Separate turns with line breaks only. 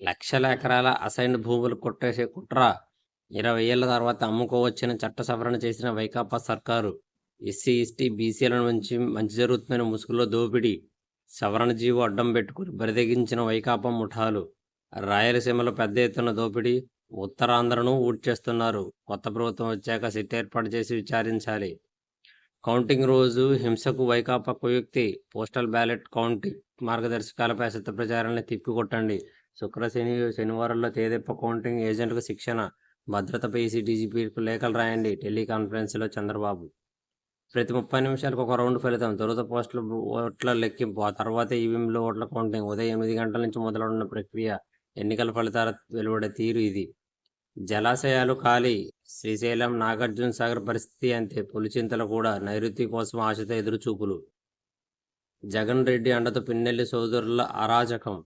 లక్షల ఎకరాల అసైన్డ్ భూములు కొట్టేసే కుట్ర 20 ఏళ్ల తర్వాత అమ్ముకోవచ్చని చట్ట సవరణ చేసిన వైకాపా సర్కారు. ఎస్సీ ఎస్టీ బీసీల నుంచి మంచి జరుగుతుందని ముసుగులో దోపిడీ. సవరణ జీవో అడ్డం పెట్టుకుని బరిదెగించిన వైకాపా ముఠాలు. రాయలసీమలో పెద్ద ఎత్తున దోపిడీ. ఉత్తరాంధ్రను ఊడ్చేస్తున్నారు. కొత్త ప్రభుత్వం వచ్చాక సిట్ ఏర్పాటు చేసి విచారించాలి. కౌంటింగ్ రోజు హింసకు వైకాపా కుయుక్తి. పోస్టల్ బ్యాలెట్ కౌంటింగ్ మార్గదర్శకాలపై అసత్య ప్రచారాన్ని తిప్పికొట్టండి. శనివారాల్లో తేదీప కౌంటింగ్ ఏజెంట్కు శిక్షణ. భద్రతపై ఈసీ డీజీపీలకు లేఖలు రాయండి. టెలికాన్ఫరెన్స్లో చంద్రబాబు. ప్రతి 30 నిమిషాలకు ఒక రౌండ్ ఫలితం. తొలుత పోస్టుల ఓట్ల లెక్కింపు, ఆ తర్వాత ఈవీఎంలో ఓట్ల కౌంటింగ్. ఉదయం 8 గంటల నుంచి మొదలవుతున్న ప్రక్రియ. ఎన్నికల ఫలితాల వెలువడే తీరు ఇది. జలాశయాలు ఖాళీ. శ్రీశైలం, నాగార్జున సాగర్ పరిస్థితి అంతే. పులిచింతలు కూడా నైరుతి కోసం ఆశతో ఎదురుచూపులు. జగన్ రెడ్డి అండతో పిన్నెల్లి సోదరుల అరాజకం.